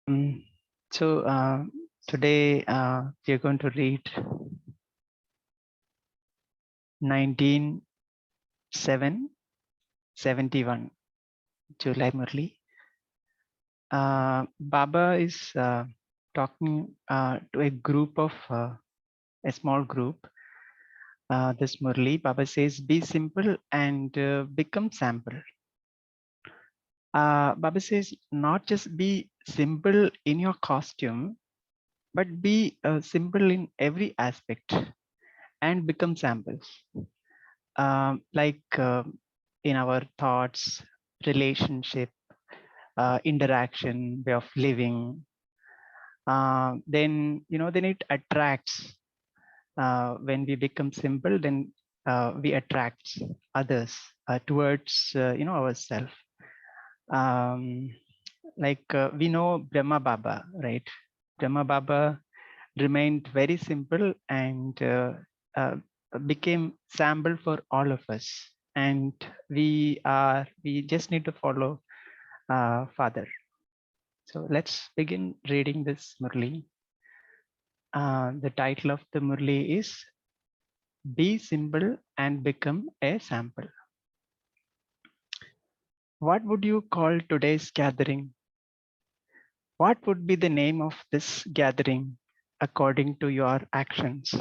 Um, so today we are going to read 1971 July Murli. Baba is talking to a group of a small group. This Murli, Baba says, "Be simple and become sample." Baba says, not just be simple in your costume, but be simple in every aspect and become samples. Like in our thoughts, relationship, interaction, way of living, then then it attracts. When we become simple, then we attract others towards ourselves. Um, like we know Brahma Baba, right? Brahma Baba remained very simple and uh, became sample for all of us. And we just need to follow Father. So let's begin reading this Murli. The title of the Murli is Be Simple and Become a Sample. What would you call today's gathering? What would be the name of this gathering according to your actions?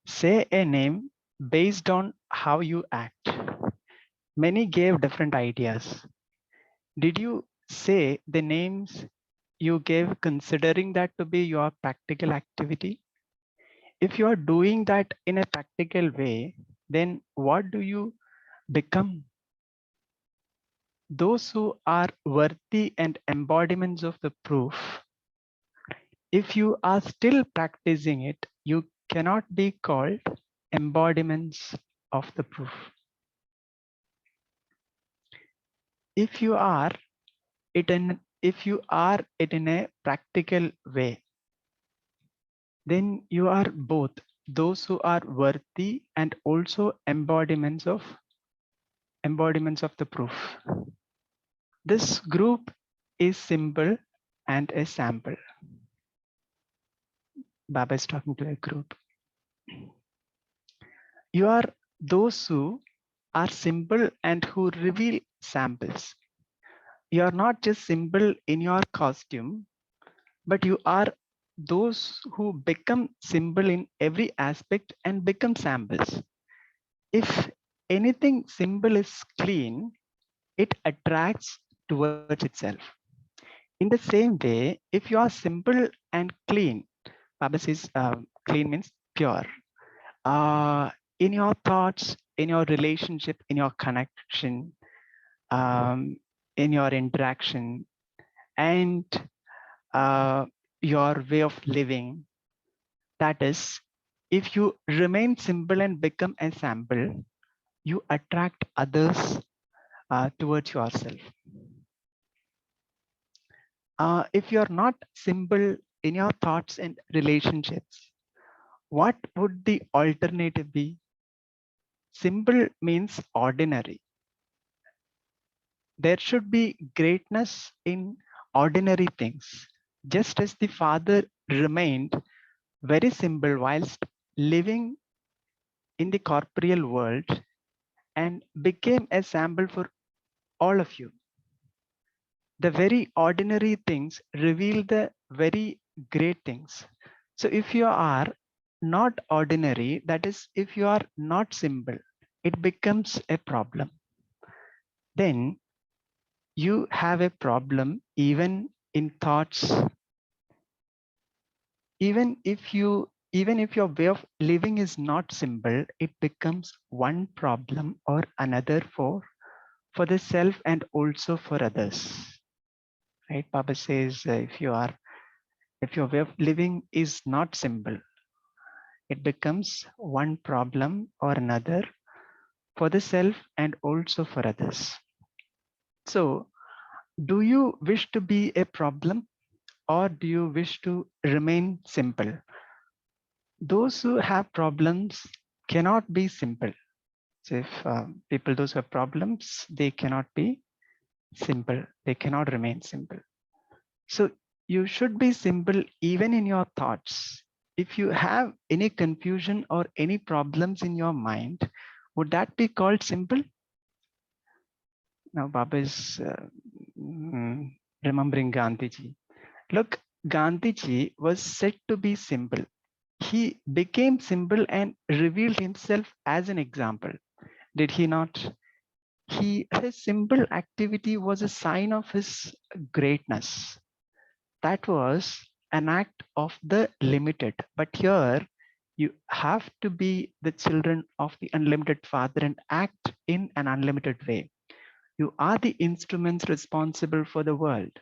Say a name based on how you act. Many gave different ideas. Did you say the names you gave considering that to be your practical activity? If you are doing that in a practical way, then what do you become? Those who are worthy and embodiments of the proof. If you are still practicing it, you cannot be called embodiments of the proof. If you are it in a practical way, then you are both those who are worthy and also embodiments of the proof. This group is simple and a sample. Baba is talking to a group. You are those who are simple and who reveal samples. You are not just simple in your costume, but you are those who become simple in every aspect and become samples. If anything simple is clean, it attracts towards itself. In the same way, if you are simple and clean, Baba says clean means pure. In your thoughts, in your relationship, in your connection, in your interaction, and your way of living, that is, if you remain simple and become a sample, you attract others towards yourself. If you're not simple in your thoughts and relationships, what would the alternative be? Simple means ordinary. There should be greatness in ordinary things, just as the Father remained very simple whilst living in the corporeal world and became a sample for all of you. The very ordinary things reveal the very great things. So if you are not ordinary, that is, if you are not simple, it becomes a problem. Then you have a problem even in thoughts. Even if your way of living is not simple, it becomes one problem or another for the self and also for others. Right? Baba says if your way of living is not simple, it becomes one problem or another for the self and also for others. So, do you wish to be a problem or do you wish to remain simple? Those who have problems cannot be simple. So if those who have problems, they cannot be simple. They cannot remain simple. So You should be simple even in your thoughts. If you have any confusion or any problems in your mind, would that be called simple? Now, Baba is remembering Gandhiji. Look, Gandhiji was said to be simple. He became simple and revealed himself as an example. Did he not? His simple activity was a sign of his greatness. That was an act of the limited. But here, you have to be the children of the unlimited Father and act in an unlimited way. You are the instruments responsible for the world.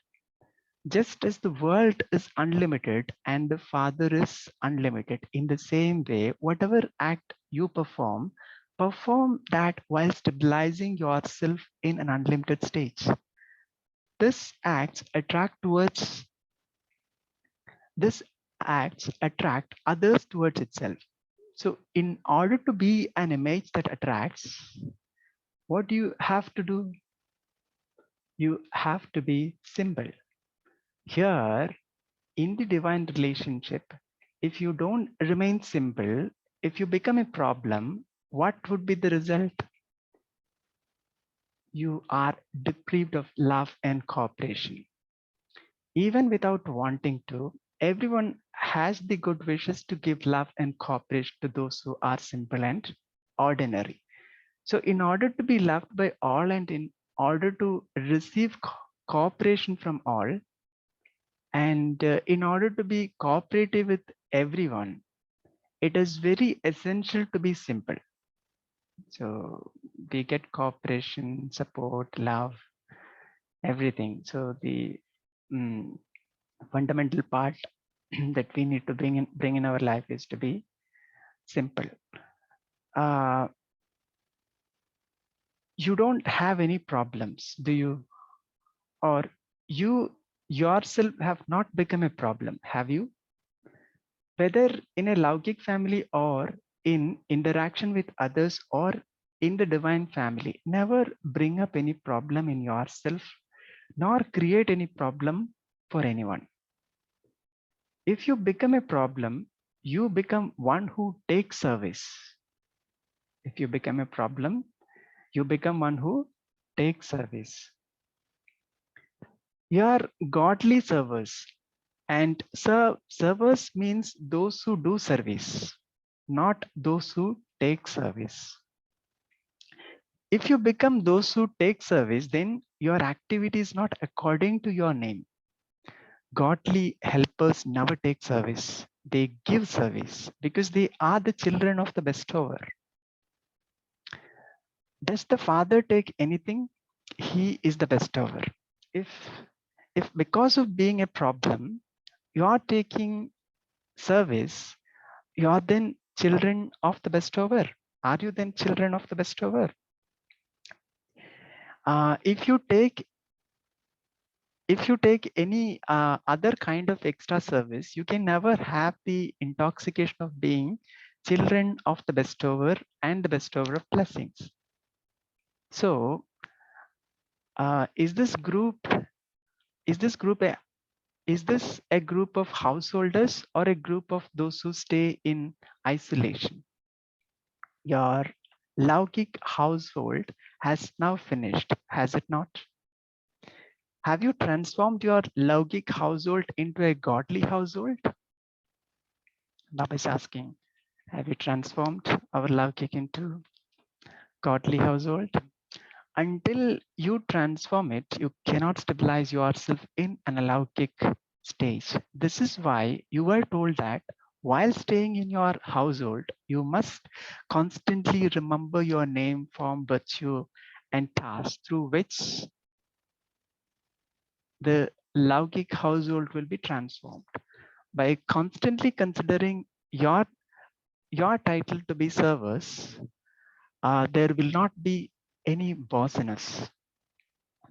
Just as the world is unlimited and the Father is unlimited, in the same way, whatever act you perform that while stabilizing yourself in an unlimited stage. This acts attract others towards itself. So in order to be an image that attracts, what do you have to do? You have to be simple. Here, in the divine relationship, if you don't remain simple, if you become a problem, what would be the result? You are deprived of love and cooperation. Even without wanting to, everyone has the good wishes to give love and cooperation to those who are simple and ordinary. So in order to be loved by all and in order to receive cooperation from all, and in order to be cooperative with everyone, it is very essential to be simple. So we get cooperation, support, love, everything. So the fundamental part that we need to bring in our life is to be simple. You don't have any problems, do you? Or you yourself have not become a problem, have you? Whether in a Laukic family or in interaction with others or in the divine family, never bring up any problem in yourself nor create any problem for anyone. If you become a problem, you become one who takes service. If you become a problem, you become one who takes service. You are godly servers, and servers means those who do service, not those who take service. If you become those who take service, then your activity is not according to your name. Godly helpers never take service. They give service because they are the children of the bestower. Does the Father take anything? He is the bestower. If because of being a problem, you are taking service, you are then children of the bestower. Are you then children of the bestower? If you take any other kind of extra service, you can never have the intoxication of being children of the bestower and the bestower of blessings. So is this a group of householders or a group of those who stay in isolation? Your Laukic household has now finished, has it not? Have you transformed your Laukic household into a godly household? Baba is asking, have you transformed our Laukic into godly household? Until you transform it, you cannot stabilize yourself in an alaukic stage. This is why you were told that while staying in your household, you must constantly remember your name, form, virtue, and task through which the laukic household will be transformed. By constantly considering your title to be servers, there will not be any bossiness.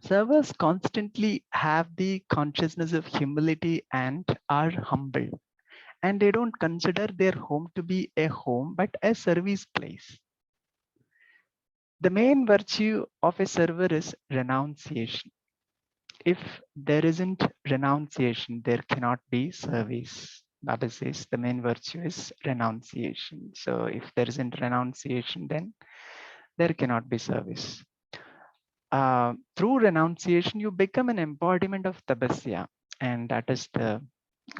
Servers constantly have the consciousness of humility and are humble, and they don't consider their home to be a home but a service place. The main virtue of a server is renunciation. If there isn't renunciation, there cannot be service. Baba says the main virtue is renunciation. So if there isn't renunciation, then there cannot be service. Through renunciation, you become an embodiment of tapasya, and that is the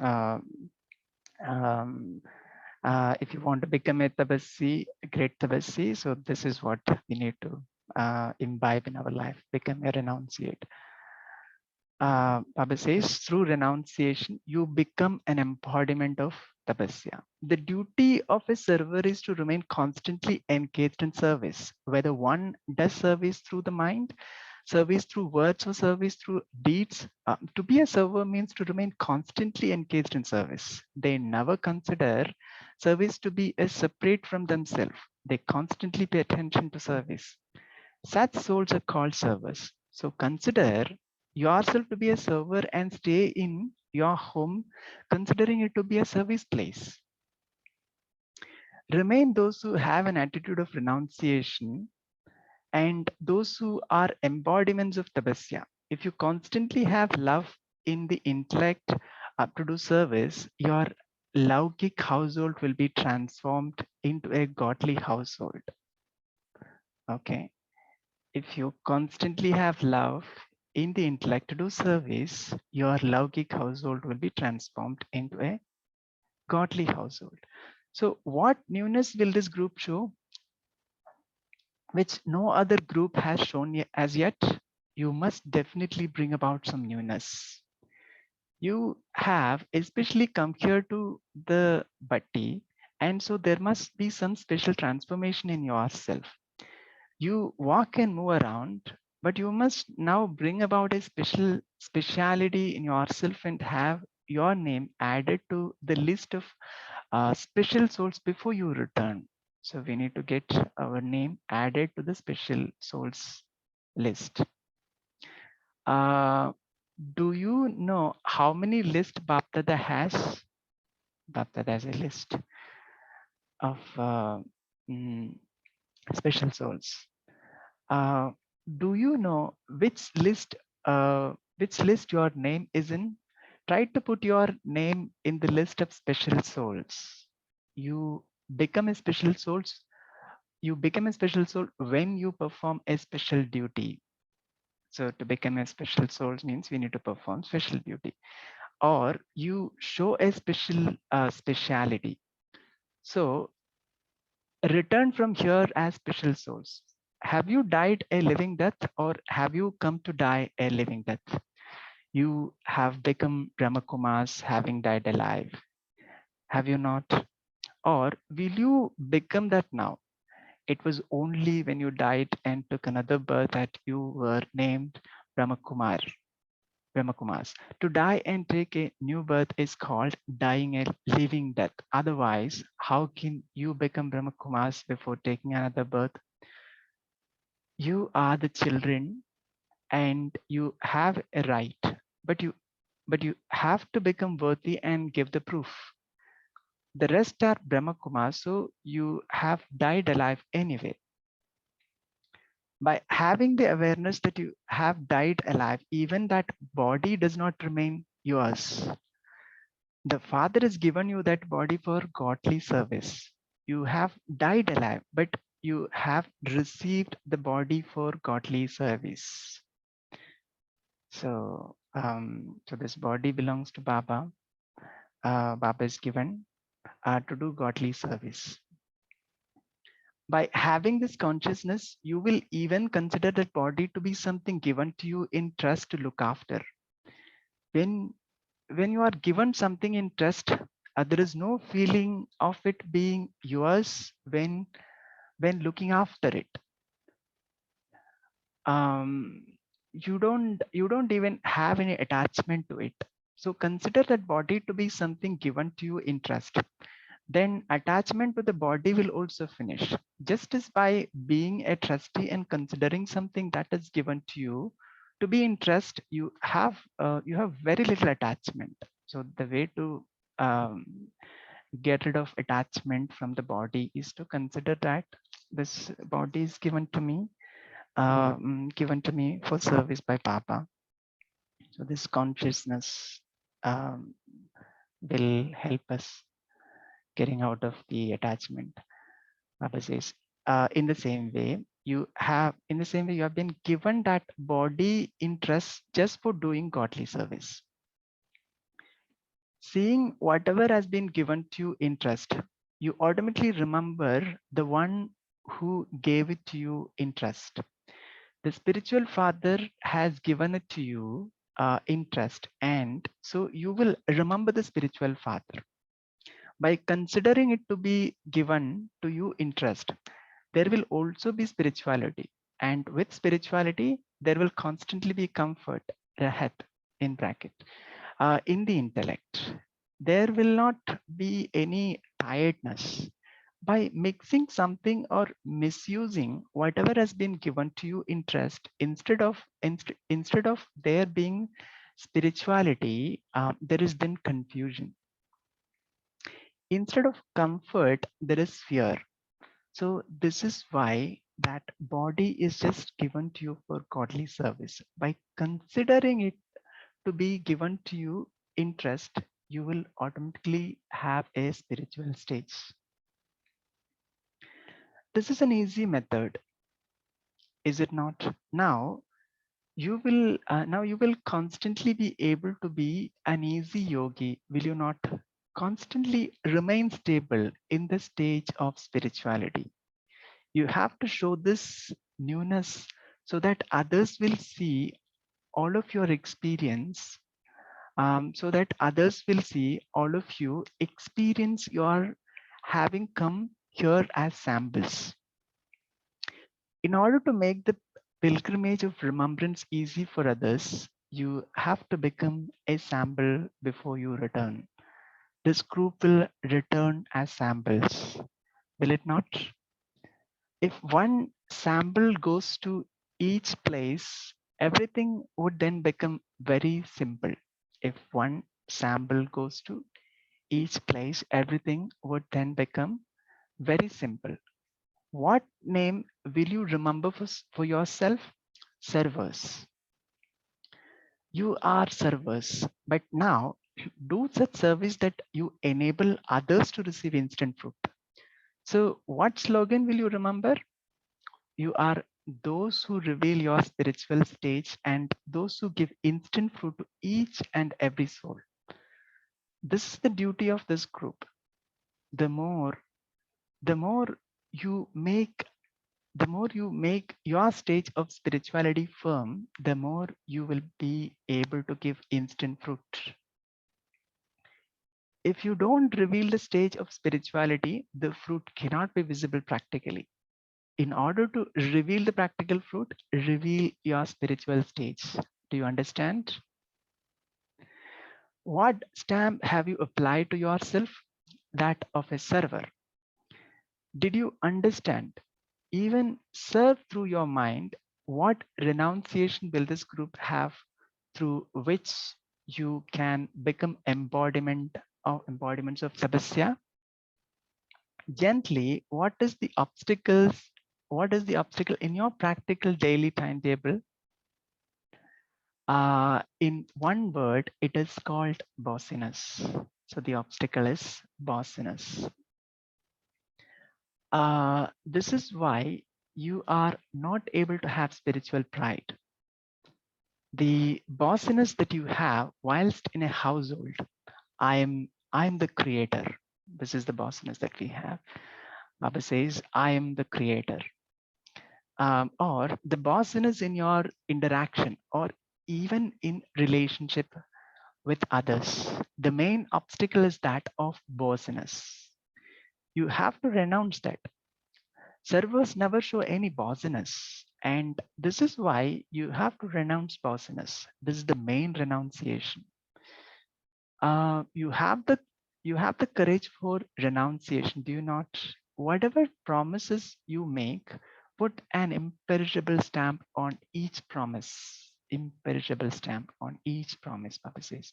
uh, um, if you want to become a tabasi, a great tabasi, so this is what we need to imbibe in our life, become a renunciate. Baba says, through renunciation, you become an embodiment of tapasya. The duty of a server is to remain constantly engaged in service, whether one does service through the mind, service through words, or service through deeds. To be a server means to remain constantly engaged in service. They never consider service to be a separate from themselves. They constantly pay attention to service. Such souls are called servers. So consider yourself to be a server and stay in your home, considering it to be a service place. Remain those who have an attitude of renunciation and those who are embodiments of tapasya. If you constantly have love in the intellect to do service, your laukic household will be transformed into a godly household. Okay. If you constantly have love in the intellect to do service, your laukic household will be transformed into a godly household. So what newness will this group show, which no other group has shown as yet? You must definitely bring about some newness. You have especially come here to the bhatti, and so there must be some special transformation in yourself. You walk and move around, but you must now bring about a speciality in yourself and have your name added to the list of special souls before you return. So we need to get our name added to the special souls list. Do you know how many list Bapdada has? Bapdada has a list of special souls. Do you know which list your name is in? Try to put your name in the list of special souls. You become a special souls. You become a special soul when you perform a special duty. So to become a special soul means we need to perform special duty, or you show a special speciality. So return from here as special souls. Have you died a living death, or have you come to die a living death? You have become Brahma Kumaris having died alive. Have you not? Or will you become that now? It was only when you died and took another birth that you were named Brahma Kumar. Brahma Kumaris. To die and take a new birth is called dying a living death. Otherwise, how can you become Brahma Kumaris before taking another birth? You are the children and you have a right, but you have to become worthy and give the proof. The rest are Brahma Kumaris, so you have died alive anyway. By having the awareness that you have died alive, even that body does not remain yours. The Father has given you that body for godly service. You have died alive, but you have received the body for godly service. So this body belongs to Baba. Baba is given to do godly service. By having this consciousness, you will even consider that body to be something given to you in trust to look after. When you are given something in trust, there is no feeling of it being yours when looking after it. You don't even have any attachment to it. So consider that body to be something given to you in trust. Then attachment to the body will also finish. Just as by being a trustee and considering something that is given to you to be in trust, you have very little attachment. So the way to get rid of attachment from the body is to consider that this body is given to me for service by Baba. So this consciousness will help us getting out of the attachment. Baba says, in the same way, you have been given that body interest just for doing godly service. Seeing whatever has been given to you interest, you automatically remember the one who gave it to you interest. The spiritual father has given it to you interest, and so you will remember the spiritual father. By considering it to be given to you interest, there will also be spirituality, and with spirituality there will constantly be comfort, rahat in bracket, in the intellect. There will not be any tiredness. By mixing something or misusing whatever has been given to you interest, instead of there being spirituality, there is then confusion. Instead of comfort, there is fear. So this is why that body is just given to you for godly service. By considering it to be given to you interest, you will automatically have a spiritual stage. This is an easy method, is it not? Now you will constantly be able to be an easy yogi, will you not? Constantly remain stable in the stage of spirituality. You have to show this newness so that others will see all of your experience, so that others will see all of you experience your having come here as samples. In order to make the pilgrimage of remembrance easy for others, you have to become a sample before you return. This group will return as samples, will it not? If one sample goes to each place, everything would then become very simple. If one sample goes to each place, everything would then become very simple. What name will you remember for yourself? Servers. You are servers, but now do such service that you enable others to receive instant fruit. So what slogan will you remember? You are those who reveal your spiritual stage and those who give instant fruit to each and every soul. This is the duty of this group. The more, the more you make, the more you make your stage of spirituality firm, the more you will be able to give instant fruit. If you don't reveal the stage of spirituality, the fruit cannot be visible practically. In order to reveal the practical fruit, reveal your spiritual stage. Do you understand? What stamp have you applied to yourself? That of a server. Did you understand? Even serve through your mind. What renunciation will this group have through which you can become embodiments of tapasya? Gently, what is the obstacles? What is the obstacle in your practical daily timetable? In one word, it is called bossiness. So the obstacle is bossiness. This is why you are not able to have spiritual pride. The bossiness that you have whilst in a household, I'm the creator. This is the bossiness that we have. Baba says, I am the creator. Or the bossiness in your interaction or even in relationship with others. The main obstacle is that of bossiness. You have to renounce that. Servers never show any bossiness, and this is why you have to renounce bossiness. This is the main renunciation. You have the courage for renunciation, do you not? Whatever promises you make, put an imperishable stamp on each promise. Imperishable stamp on each promise, Papa says.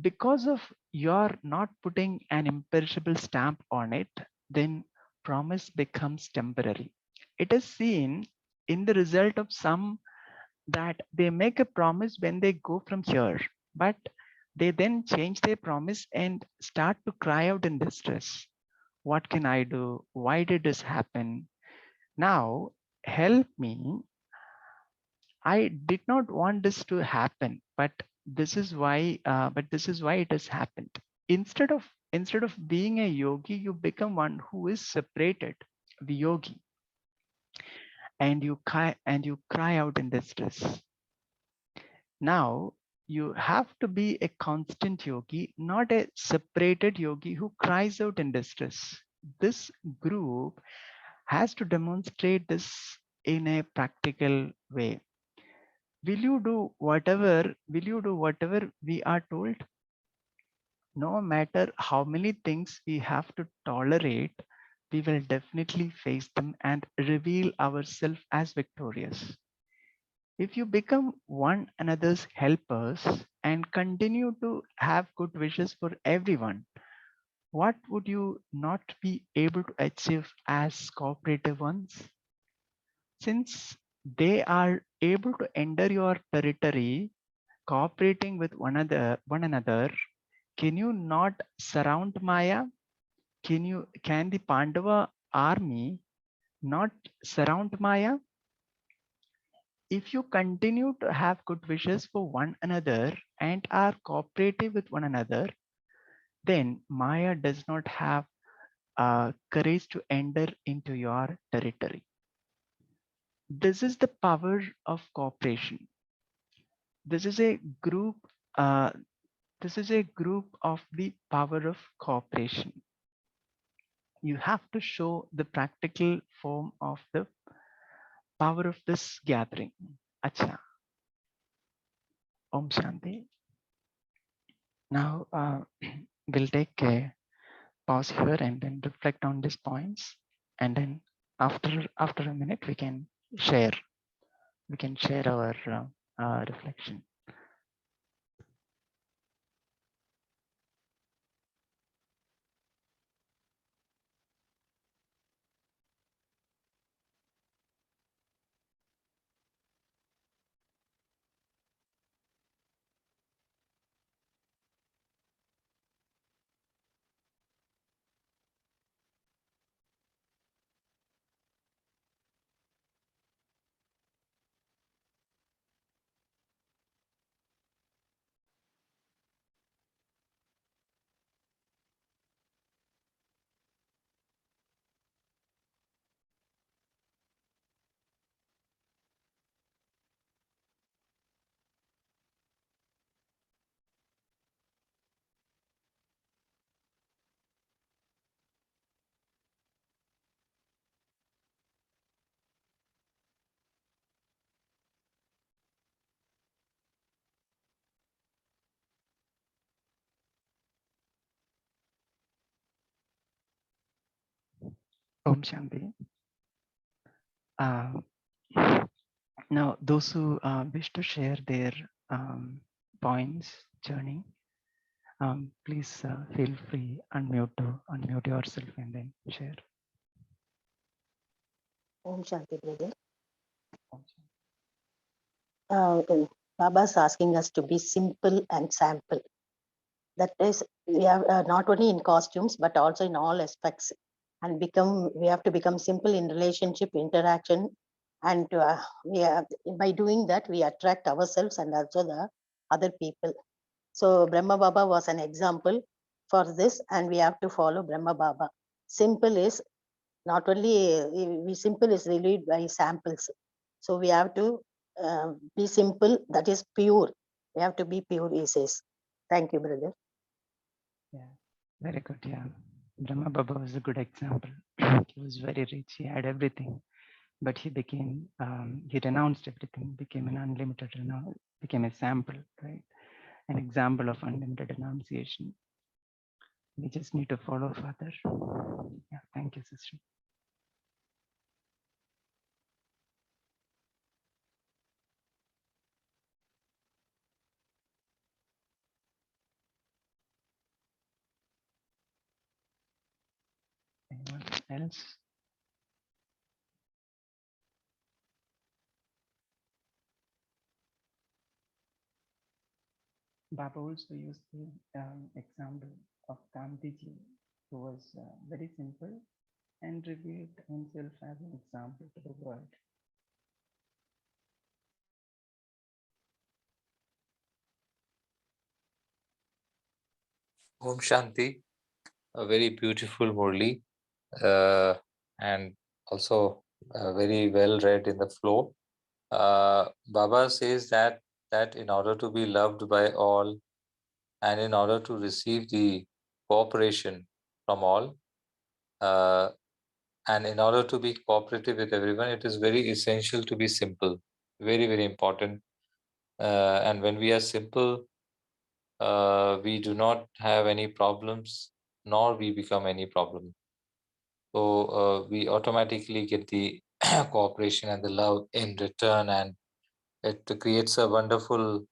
Because of your not putting an imperishable stamp on it, then promise becomes temporary. It is seen in the result of some that they make a promise when they go from here, but they then change their promise and start to cry out in distress. What can I do? Why did this happen? Now, help me. I did not want this to happen, but this is why. But this is why it has happened. Instead of being a yogi, you become one who is separated, the yogi, and you cry out in distress. Now you have to be a constant yogi, not a separated yogi who cries out in distress. This group has to demonstrate this in a practical way. Will you do whatever we are told? No matter how many things we have to tolerate, we will definitely face them and reveal ourselves as victorious. If you become one another's helpers and continue to have good wishes for everyone, what would you not be able to achieve as cooperative ones? Since they are able to enter your territory, cooperating with one another, can you not surround Maya? Can the Pandava army not surround Maya? If you continue to have good wishes for one another and are cooperative with one another, then Maya does not have courage to enter into your territory. This is the power of cooperation. This is a group. Uh, this is a group of the power of cooperation. You have to show the practical form of the power of this gathering. Acha. Om Shanti. Now we'll take a pause here and then reflect on these points, and then after a minute we can share our reflection. Om Shanti. Uh, Now, those who wish to share their points, journey, please feel free, unmute yourself and then share. Om Shanti, brother. Om Shanti. Baba's asking us to be simple and sample. That is, we have not only in costumes but also in all aspects, and we have to become simple in relationship, interaction, and by doing that we attract ourselves and also the other people. So Brahma Baba was an example for this, and we have to follow Brahma Baba. Simple is not only we simple is relieved by samples, so we have to be simple, that is pure. We have to be pure, he says. Thank you, brother. Yeah, very good. Yeah, Brahma Baba was a good example. He was very rich. He had everything, but he renounced everything, became an unlimited, became a sample, right? An example of unlimited renunciation. We just need to follow Father. Yeah, thank you, sister. Anyone else? Baba also used the example of Gandhiji, who was very simple and revealed himself as an example to the world. Om Shanti, a very beautiful Murli, and also very well read in the flow. Baba says that in order to be loved by all and in order to receive the cooperation from all, and in order to be cooperative with everyone, it is very essential to be simple. Very, very important. And when we are simple, we do not have any problems, nor we become any problem. So we automatically get the cooperation and the love in return, and it creates a wonderful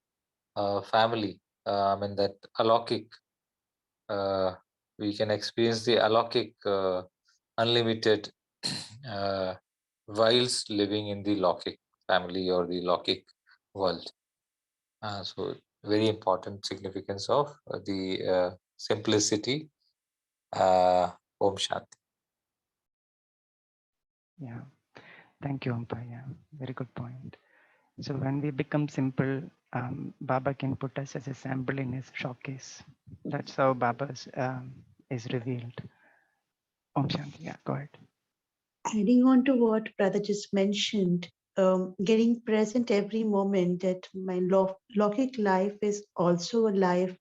family. I mean that alokik. We can experience the alokik, unlimited, whilst living in the Lokik family or the Lokik world. So very important significance of the simplicity. Om Shanti. Yeah, thank you, Ampa. Yeah, very good point. So when we become simple, Baba can put us as a sample in his showcase. That's how Baba's is revealed. Om Shanti. Yeah, go ahead. Adding on to what Brother just mentioned, getting present every moment that my Lokik life is also a life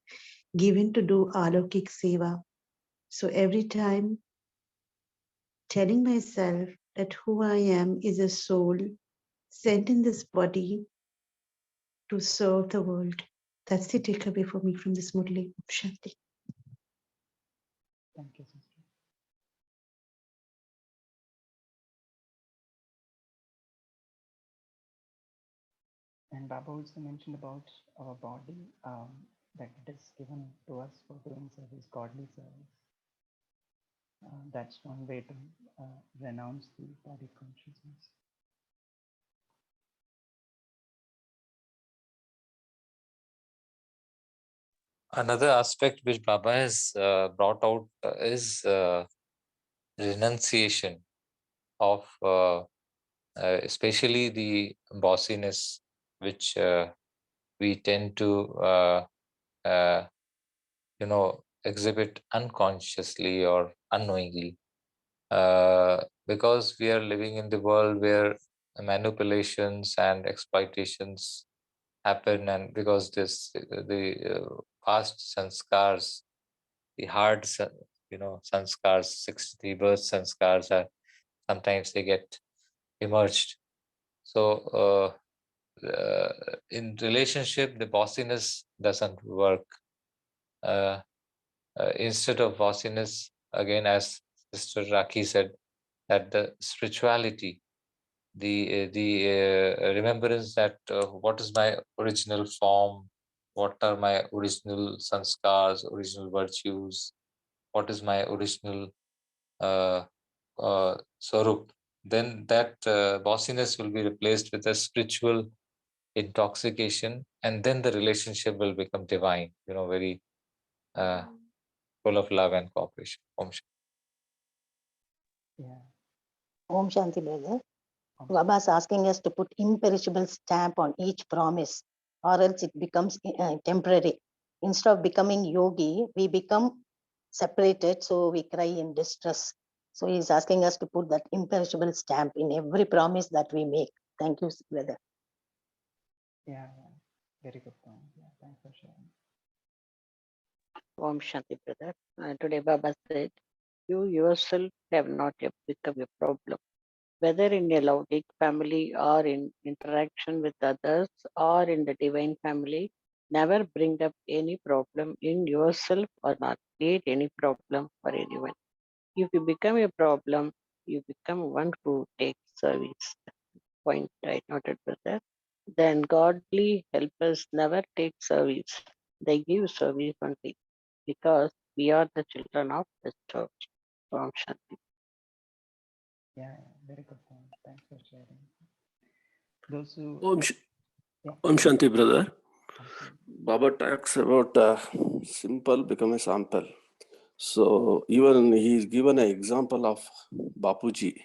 given to do Alokik Seva. So every time telling myself that who I am is a soul sent in this body to serve the world. That's the takeaway for me from this Murli. Shanti. Thank you, sister. And Baba also mentioned about our body, that it is given to us for doing service, godly service. That's one way to renounce the body consciousness. Another aspect which Baba has brought out is renunciation of especially the bossiness, which we tend to uh, exhibit unconsciously or unknowingly, because we are living in the world where manipulations and exploitations happen, and because the past sanskars, the hard sanskars, 63 birth sanskars, are sometimes they get emerged. So in relationship, the bossiness doesn't work. uh, Instead of bossiness, again, as Sister Raki said, that the spirituality, the remembrance that what is my original form, what are my original sanskars, original virtues, what is my original uh, swarup, then that bossiness will be replaced with a spiritual intoxication, and then the relationship will become divine, very uh, full of love and cooperation. Om Shanti. Yeah. Om Shanti, brother. Om Baba is asking us to put imperishable stamp on each promise, or else it becomes temporary. Instead of becoming yogi, we become separated, so we cry in distress. So he is asking us to put that imperishable stamp in every promise that we make. Thank you, brother. Yeah, very good point. Yeah, thanks for sharing. Om Shanti, brother. Today Baba said, you yourself have not yet become a problem. Whether in a Laudic family or in interaction with others or in the divine family, never bring up any problem in yourself or not create any problem for anyone. If you become a problem, you become one who takes service. Point I noted, brother. Then godly helpers never take service. They give service only because we are the children of the church. Om Shanti. Yeah, very good point. Thanks for sharing. Those who Om Shanti, brother. Baba talks about simple become a sample. So even he's given an example of Bapuji.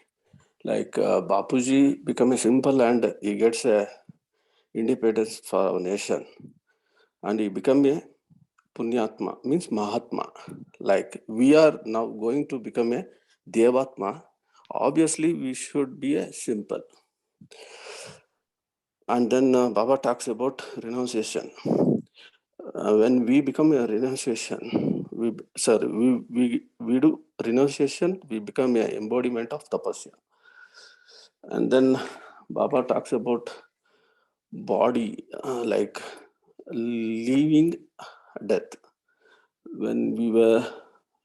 Like Bapuji become a simple and he gets a independence for our nation. And he become a Punyatma, means Mahatma. Like we are now going to become a Devatma. Obviously, we should be a simple. And then Baba talks about renunciation. When we become a renunciation, we do renunciation, we become an embodiment of tapasya. And then Baba talks about body, like leaving death. When we were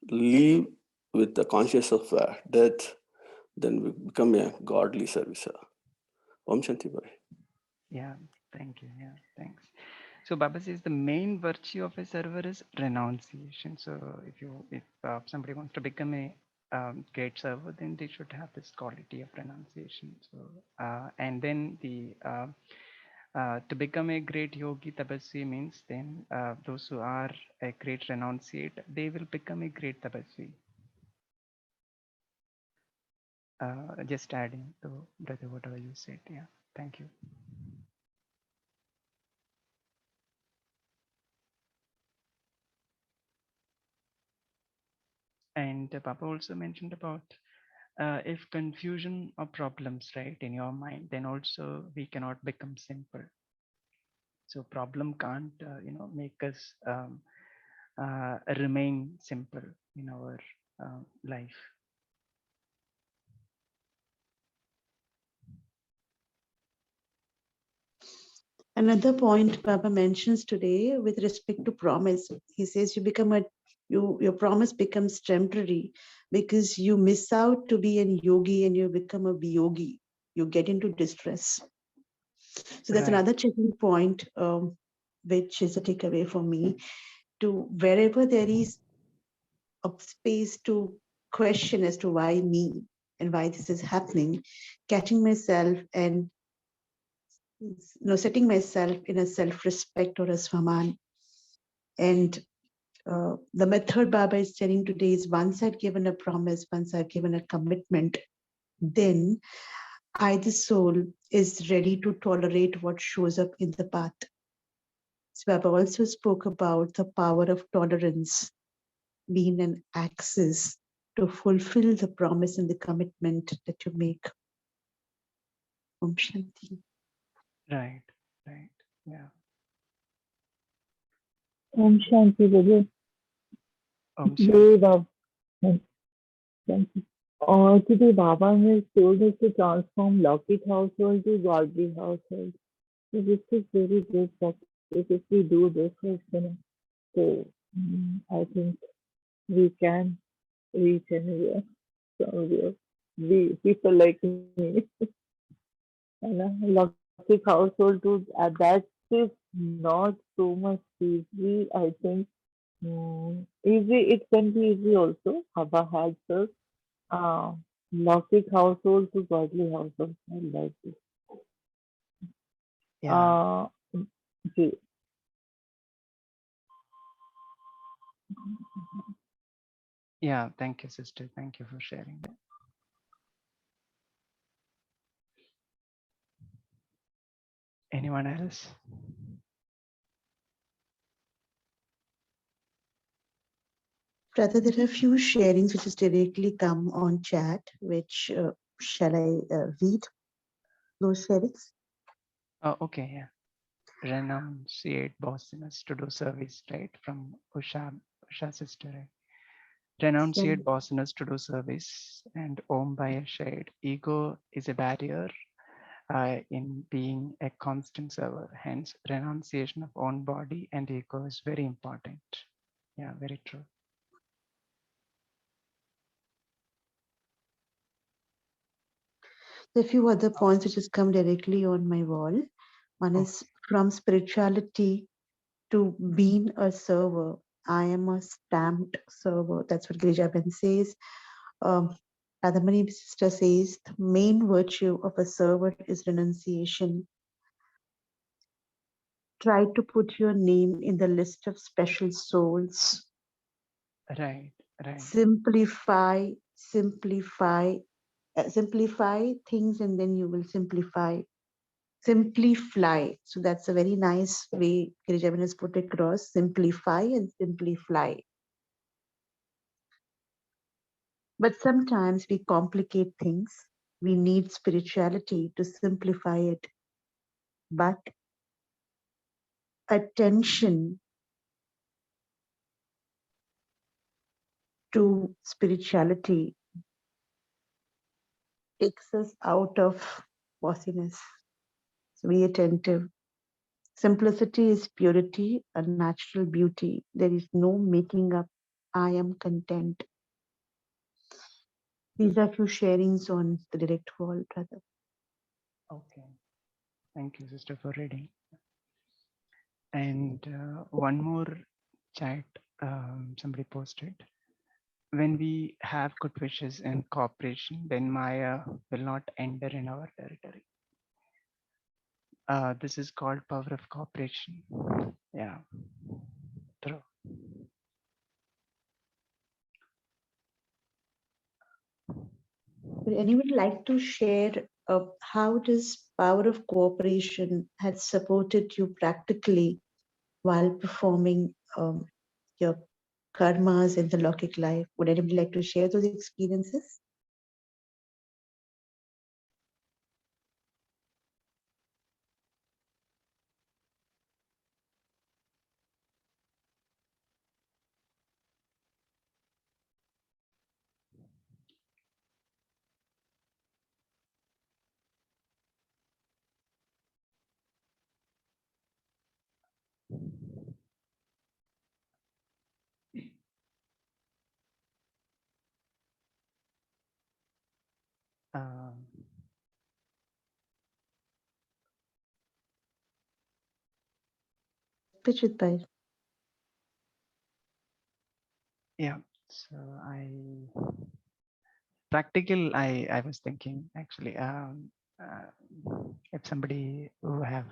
live with the conscious of death, then we become a godly servicer. Om Shanti Bhai. Yeah, thank you. Yeah, thanks. So Baba says the main virtue of a server is renunciation. So if somebody wants to become a great server, then they should have this quality of renunciation. So and then to become a great yogi tapasvi means then those who are a great renunciate, they will become a great tapasvi. Just adding to brother whatever you said. Yeah, thank you. And Papa also mentioned about if confusion or problems right in your mind, then also we cannot become simple. So problem can't make us remain simple in our life. Another point Baba mentions today with respect to promise, he says your promise becomes temporary because you miss out to be a yogi and you become a yogi. You get into distress. So that's Right. another checking point, which is a takeaway for me. To wherever there is a space to question as to why me and why this is happening, catching myself and setting myself in a self-respect or a swaman. And the method Baba is telling today is once I've given a promise, once I've given a commitment, then I, the soul, is ready to tolerate what shows up in the path. So Baba also spoke about the power of tolerance being an axis to fulfill the promise and the commitment that you make. Om Shanti. Right. Yeah. Om Shanti Guru. Om Shanti. Thank you. Today Baba has told us to transform Lockit household to godly household. So this is very good practice. If we do this, so I think we can reach anywhere, somewhere. We people like me, and Lockit household to that is not so much easy. I think easy. It can be easy also. Baba had us. Uh, Lockic household to godly household. I like this. Yeah. See, Yeah. Thank you, sister. Thank you for sharing that. Anyone else? Rather, there are a few sharings which has directly come on chat, which shall I read those sharings? Oh, okay. Yeah. Renunciate bossiness to do service, right? From Usha sister, right? Renunciate bossiness to do service, and Om by a shade. Ego is a barrier in being a constant server. Hence, renunciation of own body and ego is very important. Yeah, very true. There are a few other points which has come directly on my wall. One is from spirituality to being a server. I am a stamped server. That's what Girijaban says. Radhamani sister says the main virtue of a server is renunciation. try to put your name in the list of special souls. Right. Simplify things, and then you will simply fly. So that's a very nice way Girijavan has put across: simplify and simply fly. But sometimes we complicate things. We need spirituality to simplify it. But attention to spirituality takes us out of bossiness. So be attentive. Simplicity is purity, a natural beauty. There is no making up. I am content. These are few sharings on the direct wall, brother. Okay. Thank you, sister, for reading. And one more chat somebody posted. When we have good wishes and cooperation, then Maya will not enter in our territory. This is called power of cooperation. Yeah, true. Would anyone like to share how does power of cooperation has supported you practically while performing your karmas in the Lokik life? Would anybody like to share those experiences? Um, Pichit Bhai. yeah, so I was thinking actually, if somebody who have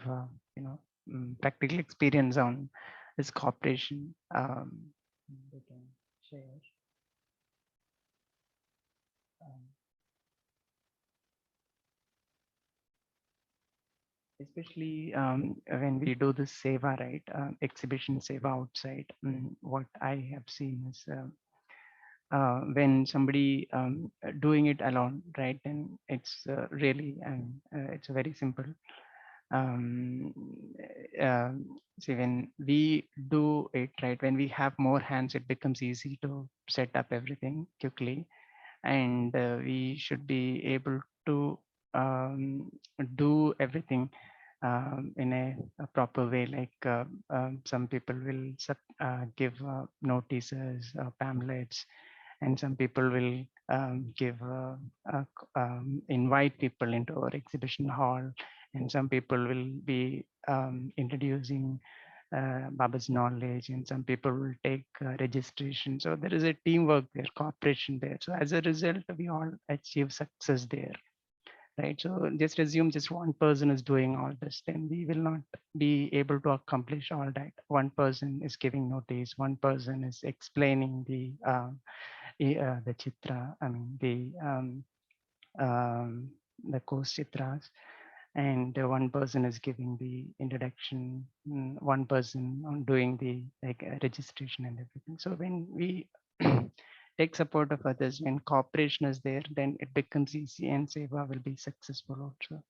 practical experience on this cooperation, they can share. Um, especially when we do this seva, right? Exhibition seva outside. What I have seen is when somebody doing it alone, right? Then it's really, it's very simple. Um, See, when we do it right, when we have more hands, it becomes easy to set up everything quickly, and we should be able to do everything in a proper way. Like some people will give notices, pamphlets, and some people will give invite people into our exhibition hall, and some people will be introducing Baba's knowledge, and some people will take registration. So there is a teamwork there, cooperation there. So as a result, we all achieve success there, right? So just assume just one person is doing all this, then we will not be able to accomplish all that. One person is giving notice, one person is explaining the chitra, I mean the course chitras, and one person is giving the introduction, one person on doing the registration and everything. So when we take support of others, when cooperation is there, then it becomes easy and seva will be successful also.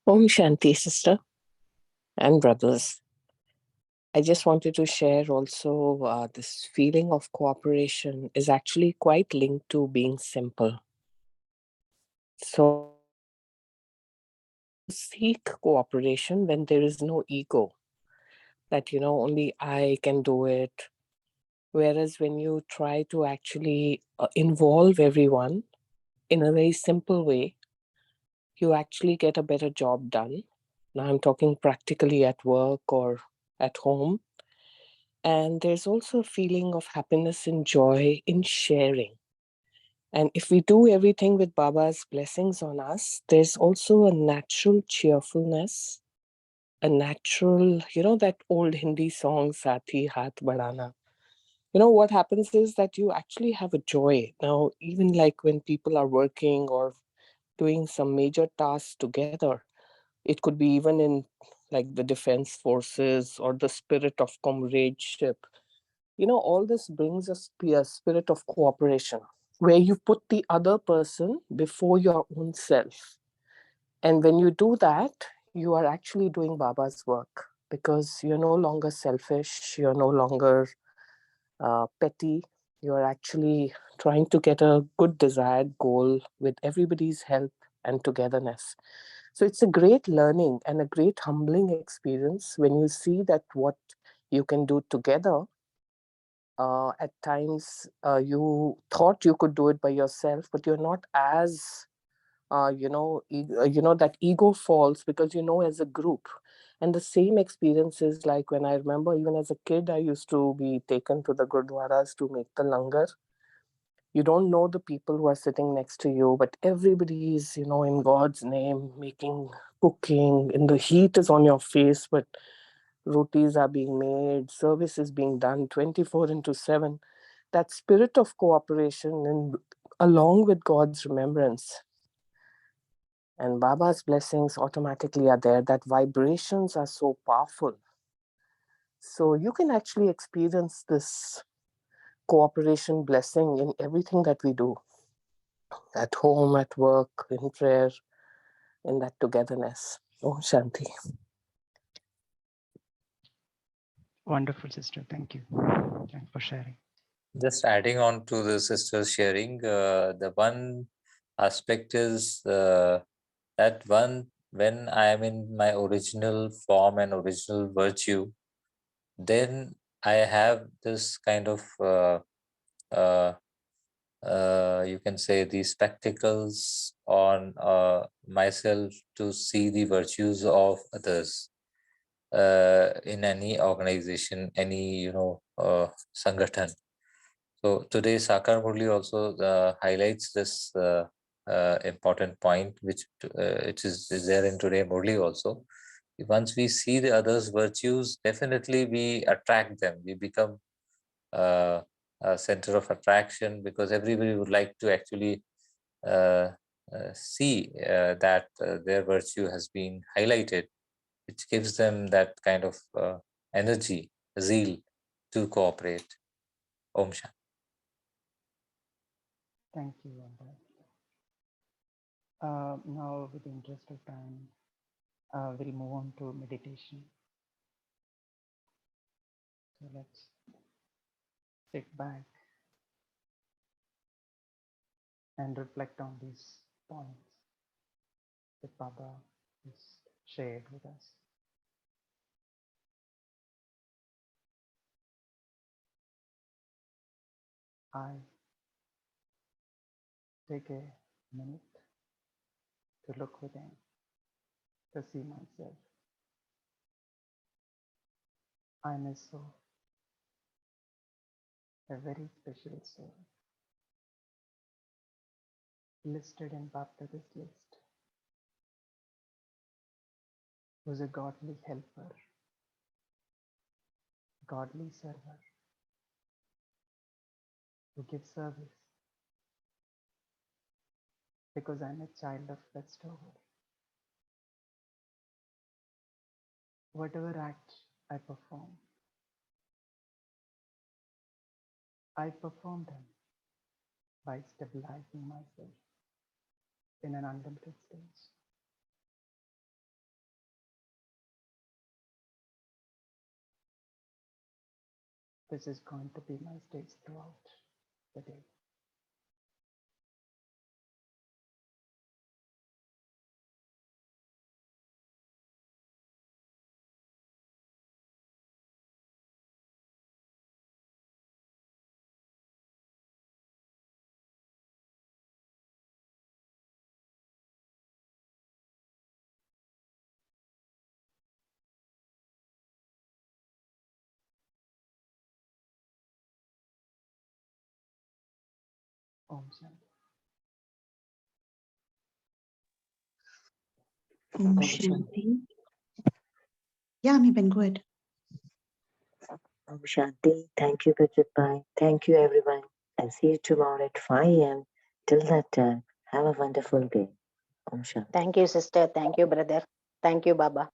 Om Shanti, sister and brothers. I just wanted to share also this feeling of cooperation is actually quite linked to being simple. So seek cooperation when there is no ego, that, only I can do it. Whereas when you try to actually involve everyone in a very simple way, you actually get a better job done. Now I'm talking practically at work or at home. And there's also a feeling of happiness and joy in sharing. And if we do everything with Baba's blessings on us, there's also a natural cheerfulness, a natural, that old Hindi song, Saathi Haath Badhana. What happens is that you actually have a joy. Now, even like when people are working or doing some major tasks together, it could be even in like the defense forces or the spirit of comradeship. All this brings a spirit of cooperation where you put the other person before your own self. And when you do that, you are actually doing Baba's work because you're no longer selfish, you're no longer petty. You're actually trying to get a good desired goal with everybody's help and togetherness. So it's a great learning and a great humbling experience when you see that what you can do together. At times, you thought you could do it by yourself, but you're not as that ego falls because as a group. And the same experience is like when I remember even as a kid, I used to be taken to the gurdwaras to make the langar. You don't know the people who are sitting next to you, but everybody is in God's name making, cooking, and the heat is on your face, but rotis are being made, service is being done 24 into 7. That spirit of cooperation and along with God's remembrance and Baba's blessings automatically are there. That vibrations are so powerful. So you can actually experience this cooperation blessing in everything that we do, at home, at work, in prayer, in that togetherness. Om Shanti. Wonderful, sister. Thank you. Thanks for sharing. Just adding on to the sister's sharing, the one aspect is that when I am in my original form and original virtue, then I have this kind of you can say these spectacles on myself to see the virtues of others in any organization, any sangathan. So today Sakar Murli also highlights this important point, which is there in today Murli also. Once we see the others' virtues, definitely we attract them. We become uh, a center of attraction because everybody would like to actually uh, see that their virtue has been highlighted, which gives them that kind of energy, zeal to cooperate. Om Shanti. Thank you, Wanda. Now, with the interest of time, we'll move on to meditation. So let's sit back and reflect on these points that Baba has shared with us. I take a minute to look within, to see myself. I'm a soul, a very special soul, listed in Baptist list, who's a godly helper, godly server, who gives service because I'm a child of Westover. Whatever act I perform them by stabilizing myself in an unlimited stage. This is going to be my stage throughout the day. Om Shanti. Om Shanti. Yeah, Amiben, go ahead. Om Shanti. Thank you, Gurjit Bhai. Thank you, everyone. And see you tomorrow at 5 a.m. Till that time, have a wonderful day. Om Shanti. Thank you, sister. Thank you, brother. Thank you, Baba.